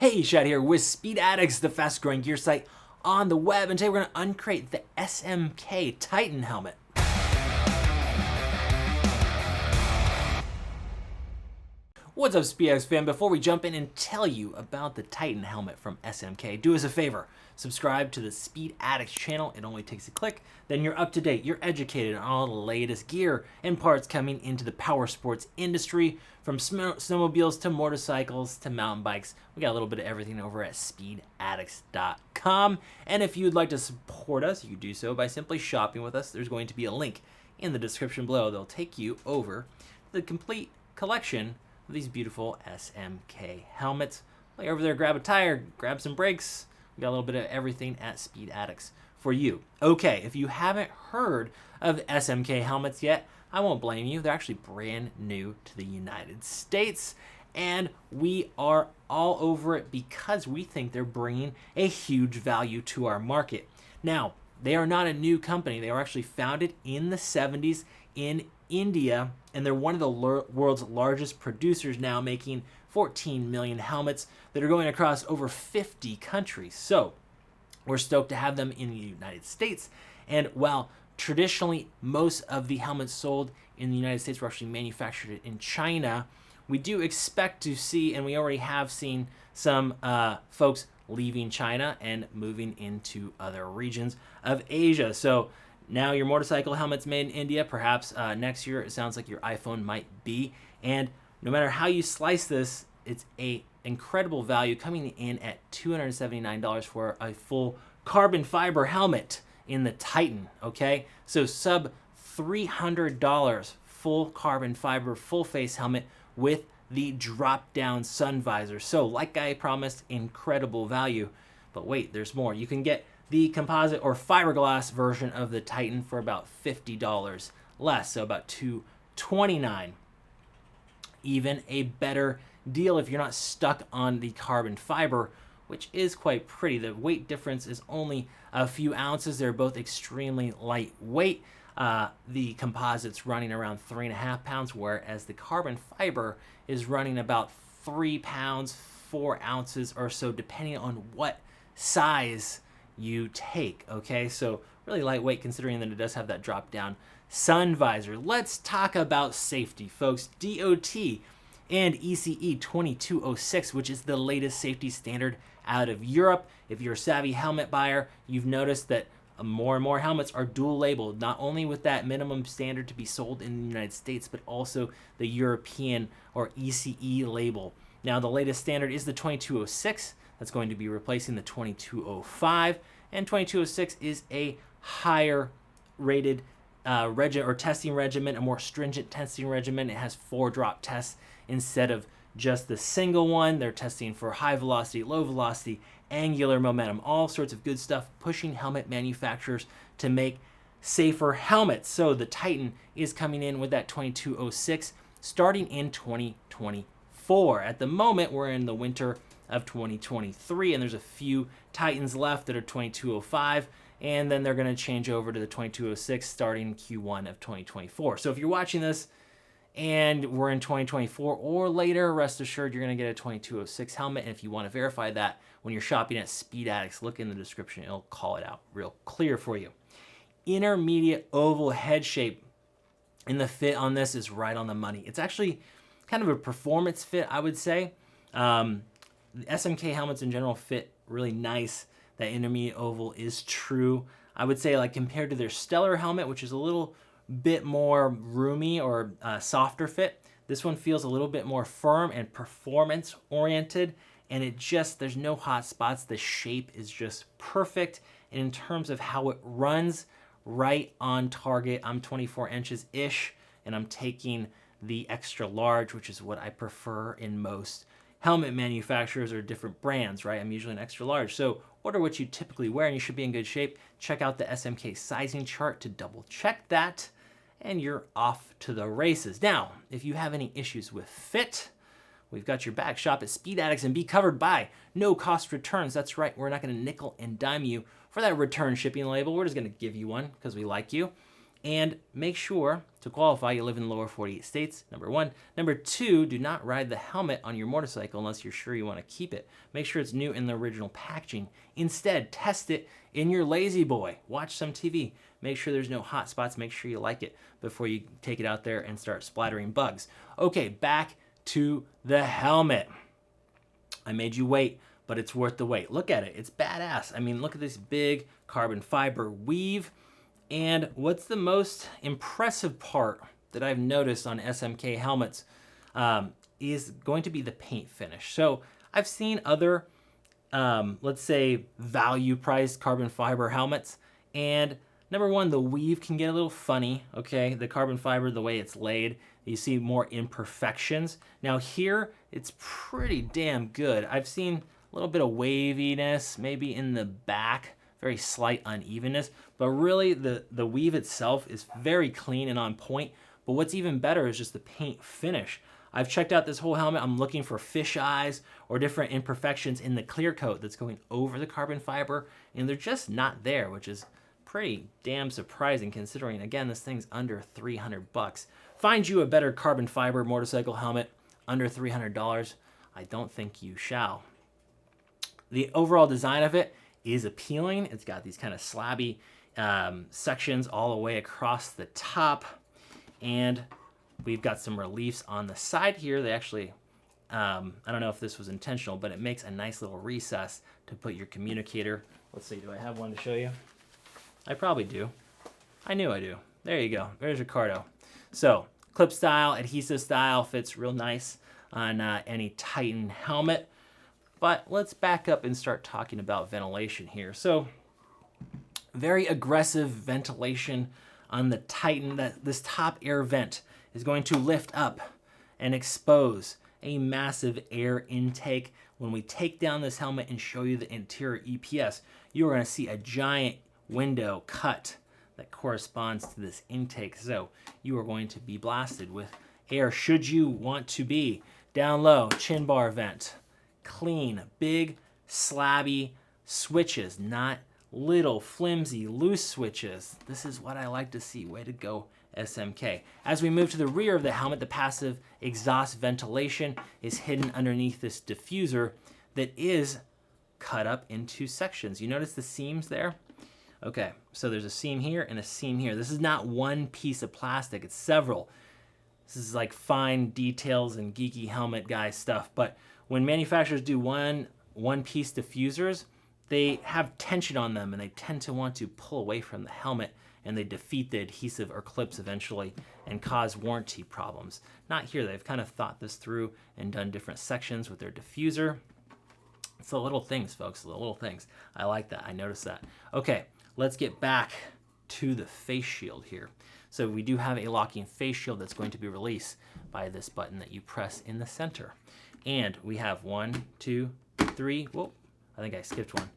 Hey, Shad here with Speed Addicts, the fast growing gear site on the web, and today we're going to uncrate the SMK Titan helmet. What's up, Speed Addicts fam? Before we jump in and tell you about the Titan helmet from SMK, do us a favor. Subscribe to the Speed Addicts channel. It only takes a click. Then you're up to date. You're educated on all the latest gear and parts coming into the power sports industry, from snowmobiles to motorcycles to mountain bikes. We got a little bit of everything over at speedaddicts.com. And if you'd like to support us, you can do so by simply shopping with us. There's going to be a link in the description below. They'll take you over the complete collection of these beautiful SMK helmets. Like over there, grab a tire, grab some brakes. We got a little bit of everything at Speed Addicts for you. Okay, if you haven't heard of SMK helmets yet, I won't blame you. They're actually brand new to the United States, and we are all over it because we think they're bringing a huge value to our market. Now, they are not a new company. They were actually founded in the 70s in India, and they're one of the world's largest producers now, making 14 million helmets that are going across over 50 countries. So we're stoked to have them in the United States. And while traditionally most of the helmets sold in the United States were actually manufactured in China, we do expect to see, and we already have seen, some folks leaving China and moving into other regions of Asia. So now your motorcycle helmet's made in India. Perhaps next year it sounds like your iPhone might be. And no matter how you slice this, it's a incredible value, coming in at $279 for a full carbon fiber helmet in the Titan, okay? So sub $300 full carbon fiber full face helmet with the drop down sun visor. So like I promised, incredible value. But wait, there's more. You can get the composite or fiberglass version of the Titan for about $50 less, so about $229. Even a better deal if you're not stuck on the carbon fiber, which is quite pretty. The weight difference is only a few ounces. They're both extremely lightweight. The composite's running around 3.5 pounds, whereas the carbon fiber is running about 3 pounds, 4 ounces or so, depending on what size you take. Okay, so really lightweight considering that it does have that drop down sun visor. Let's talk about safety, folks. DOT and ECE 2206, which is the latest safety standard out of Europe. If you're a savvy helmet buyer, you've noticed that more and more helmets are dual labeled, not only with that minimum standard to be sold in the United States, but also the European or ECE label. Now, the latest standard is the 2206. That's going to be replacing the 2205, and 2206 is a higher rated testing regimen, a more stringent testing regimen. It has 4 drop tests instead of just the single one. They're testing for high velocity, low velocity, angular momentum, all sorts of good stuff, pushing helmet manufacturers to make safer helmets. So the Titan is coming in with that 2206 starting in 2024. At the moment, we're in the winter of 2023, and there's a few Titans left that are 2205, and then they're going to change over to the 2206 starting Q1 of 2024. So if you're watching this and we're in 2024 or later, rest assured you're going to get a 2206 helmet. And if you want to verify that when you're shopping at Speed Addicts, look in the description. It'll call it out real clear for you. Intermediate oval head shape, and the fit on this is right on the money. It's actually kind of a performance fit, I would say. The SMK helmets in general fit really nice. That intermediate oval is true. I would say, like, compared to their Stellar helmet, which is a little bit more roomy or softer fit, this one feels a little bit more firm and performance oriented, and there's no hot spots. The shape is just perfect, and in terms of how it runs, right on target. I'm 24 inches ish, and I'm taking the extra large, which is what I prefer in most helmet manufacturers or different brands, right? I'm usually an extra large. So order what you typically wear and you should be in good shape. Check out the SMK sizing chart to double check that, and you're off to the races. Now, if you have any issues with fit, we've got your back. Shop at Speed Addicts and be covered by no cost returns. That's right, we're not gonna nickel and dime you for that return shipping label. We're just gonna give you one because we like you. And make sure To qualify, you live in the lower 48 states, number 1. Number 2, do not ride the helmet on your motorcycle unless you're sure you want to keep it. Make sure it's new in the original packaging. Instead, test it in your Lazy Boy. Watch some TV. Make sure there's no hot spots. Make sure you like it before you take it out there and start splattering bugs. Okay, back to the helmet. I made you wait, but it's worth the wait. Look at it. It's badass. I mean, look at this big carbon fiber weave. And what's the most impressive part that I've noticed on SMK helmets is going to be the paint finish. So I've seen other, let's say, value-priced carbon fiber helmets. And number 1, the weave can get a little funny, okay? The carbon fiber, the way it's laid, you see more imperfections. Now here, it's pretty damn good. I've seen a little bit of waviness, maybe in the back, very slight unevenness, but really the weave itself is very clean and on point. But what's even better is just the paint finish. I've checked out this whole helmet. I'm looking for fish eyes or different imperfections in the clear coat that's going over the carbon fiber, and they're just not there, which is pretty damn surprising considering, again, this thing's under $300. Find you a better carbon fiber motorcycle helmet under $300. I don't think you shall. The overall design of it is appealing. It's got these kind of slabby sections all the way across the top, and we've got some reliefs on the side here. They actually, I don't know if this was intentional, but it makes a nice little recess to put your communicator. Let's see, do I have one to show you? I probably do. I knew I do. There you go. There's Ricardo. So clip style, adhesive style, fits real nice on any Titan helmet. But let's back up and start talking about ventilation here. So very aggressive ventilation on the Titan. This top air vent is going to lift up and expose a massive air intake. When we take down this helmet and show you the interior EPS, you are going to see a giant window cut that corresponds to this intake. So you are going to be blasted with air should you want to be. Down low, chin bar vent. Clean, big, slabby switches, not little, flimsy, loose switches. This is what I like to see. Way to go, SMK. As we move to the rear of the helmet, the passive exhaust ventilation is hidden underneath this diffuser that is cut up into sections. You notice the seams there? Okay, so there's a seam here and a seam here. This is not one piece of plastic, it's several. This is like fine details and geeky helmet guy stuff, but when manufacturers do one-piece diffusers, they have tension on them and they tend to want to pull away from the helmet, and they defeat the adhesive or clips eventually and cause warranty problems. Not here. They've kind of thought this through and done different sections with their diffuser. It's the little things, folks, the little things. I like that. I noticed that. Okay, let's get back to the face shield here. So we do have a locking face shield that's going to be released by this button that you press in the center. And we have 1, 2, 3, whoa, I think I skipped one.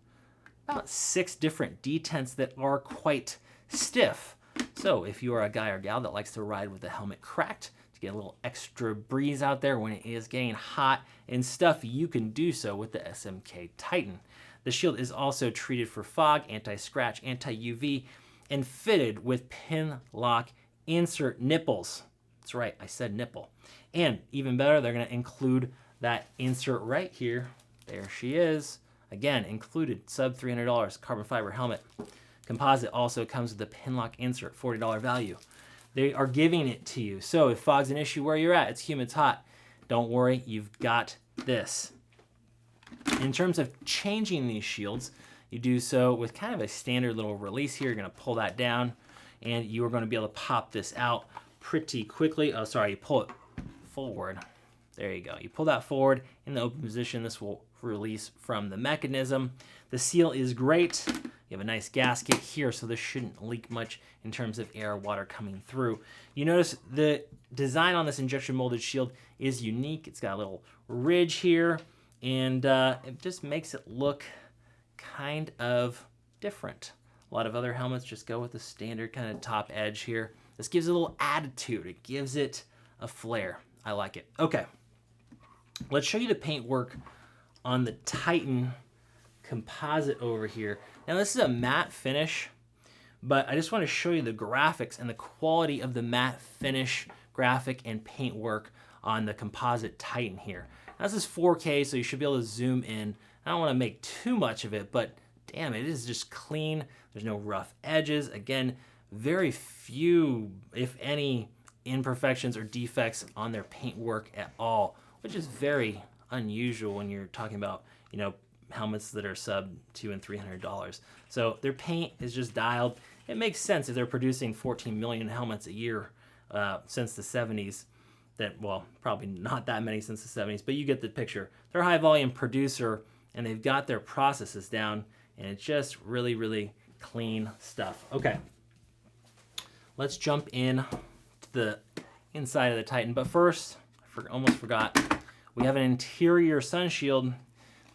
About 6 different detents that are quite stiff. So if you are a guy or gal that likes to ride with the helmet cracked to get a little extra breeze out there when it is getting hot and stuffy, you can do so with the SMK Titan. The shield is also treated for fog, anti-scratch, anti-UV, and fitted with Pinlock insert nipples. That's right, I said nipple. And even better, they're going to include that insert right here. There she is. Again, included, sub $300, carbon fiber helmet. Composite also comes with the Pinlock insert, $40 value. They are giving it to you. So if fog's an issue where you're at, it's humid, it's hot, don't worry, you've got this. In terms of changing these shields, you do so with kind of a standard little release here. You're going to pull that down, and you are going to be able to pop this out pretty quickly. Oh, sorry, you pull it forward. There you go. You pull that forward in the open position. This will release from the mechanism. The seal is great. You have a nice gasket here, so this shouldn't leak much in terms of air or water coming through. You notice the design on this injection molded shield is unique. It's got a little ridge here, and it just makes it look kind of different. A lot of other helmets just go with the standard kind of top edge here. This gives it a little attitude. It gives it a flair. I like it. Okay. Let's show you the paint work on the Titan composite over here. Now this is a matte finish, But I just want to show you the graphics and the quality of the matte finish graphic and paint work on the composite Titan here. Now, this is 4K, so you should be able to zoom in. I don't want to make too much of it, but damn, it is just clean. There's no rough edges. Again, very few, if any, imperfections or defects on their paint work at all, which is very unusual when you're talking about, you know, helmets that are sub $200 and $300. So their paint is just dialed. It makes sense if they're producing 14 million helmets a year since the 70s. That, well, probably not that many since the 70s, but you get the picture. They're a high volume producer and they've got their processes down, and it's just really, really clean stuff. Okay, let's jump in to the inside of the Titan. But first, I almost forgot, we have an interior sun shield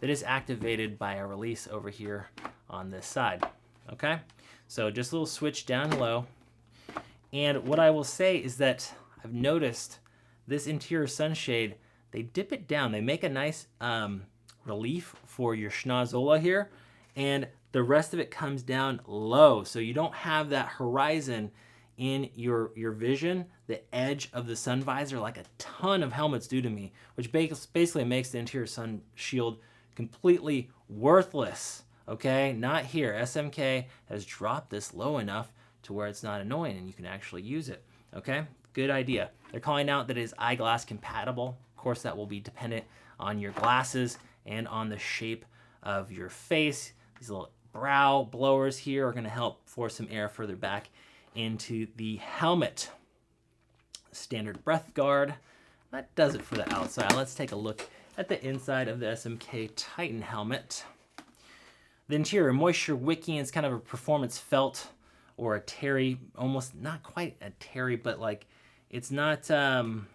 that is activated by a release over here on this side. Okay, so just a little switch down low. And what I will say is that I've noticed this interior sunshade, they dip it down. They make a nice relief for your schnozola here, and the rest of it comes down low, so you don't have that horizon in your vision, the edge of the sun visor, like a ton of helmets do to me, which basically makes the interior sun shield completely worthless. Okay, not here. SMK has dropped this low enough to where it's not annoying and you can actually use it. Okay, good idea. They're calling out that it is eyeglass compatible. Of course, that will be dependent on your glasses and on the shape of your face. These little brow blowers here are going to help force some air further back into the helmet. Standard breath guard. That does it for the outside. Let's take a look at the inside of the SMK Titan helmet. The interior, moisture wicking, is kind of a performance felt or a terry, almost not quite a terry, but like it's not kind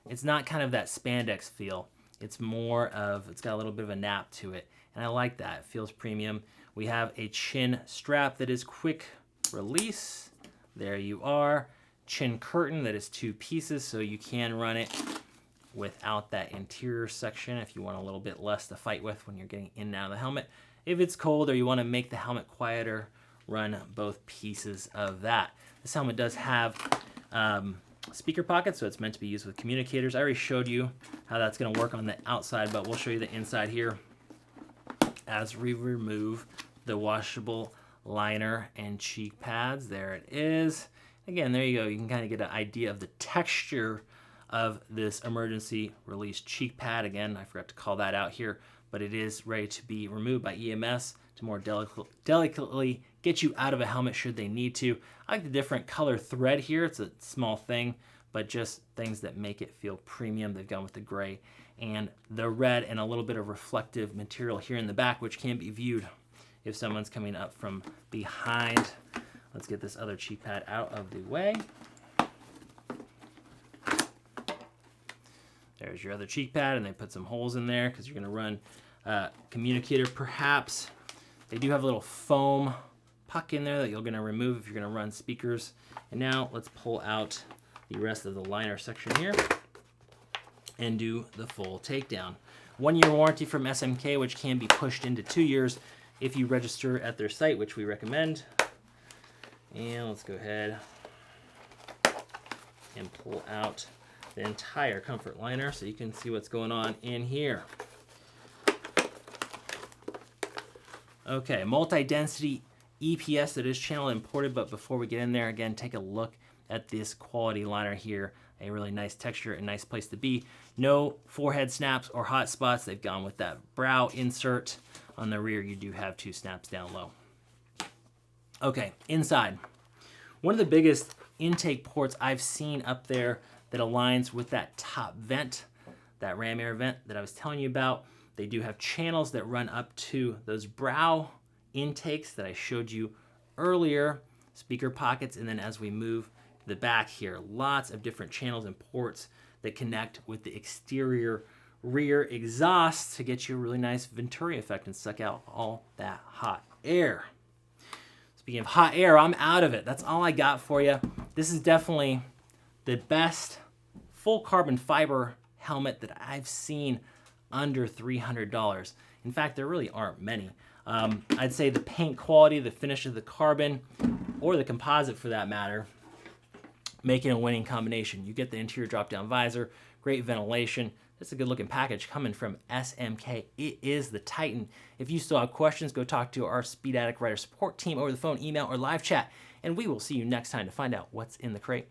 of that spandex feel. It's more of, it's got a little bit of a nap to it, and I like that. It feels premium. We have a chin strap that is quick release. There you are. Chin curtain that is 2 pieces, so you can run it without that interior section if you want a little bit less to fight with when you're getting in and out of the helmet. If it's cold or you want to make the helmet quieter, run both pieces of that. This helmet does have speaker pockets, so it's meant to be used with communicators. I already showed you how that's going to work on the outside, but we'll show you the inside here as we remove the washable liner and cheek pads. There it is. Again, there you go. You can kind of get an idea of the texture of this emergency release cheek pad. Again, I forgot to call that out here, but it is ready to be removed by EMS to more delicately get you out of a helmet should they need to. I like the different color thread here. It's a small thing, but just things that make it feel premium. They've gone with the gray and the red and a little bit of reflective material here in the back, which can be viewed if someone's coming up from behind. Let's get this other cheek pad out of the way. There's your other cheek pad, and they put some holes in there because you're going to run communicator perhaps. They do have a little foam puck in there that you're going to remove if you're going to run speakers. And now let's pull out the rest of the liner section here and do the full takedown. 1-year warranty from SMK, which can be pushed into 2 years if you register at their site, which we recommend. And let's go ahead and pull out the entire comfort liner so you can see what's going on in here. Okay, multi-density EPS that is channel imported, but before we get in there, again, take a look at this quality liner here. A really nice texture and nice place to be. No forehead snaps or hot spots. They've gone with that brow insert. On the rear, you do have 2 snaps down low. Okay, inside. One of the biggest intake ports I've seen up there that aligns with that top vent, that ram air vent that I was telling you about. They do have channels that run up to those brow intakes that I showed you earlier, speaker pockets, and then as we move to the back here, lots of different channels and ports that connect with the exterior rear exhaust to get you a really nice Venturi effect and suck out all that hot air. Speaking of hot air, I'm out of it. That's all I got for you. This is definitely the best full carbon fiber helmet that I've seen under $300. In fact, there really aren't many. I'd say the paint quality, the finish of the carbon, or the composite for that matter, making a winning combination. You get the interior drop-down visor, great ventilation. It's a good looking package coming from SMK. It is the Titan. If you still have questions, go talk to our Speed Addict Writer support team over the phone, email, or live chat, and we will see you next time to find out what's in the crate.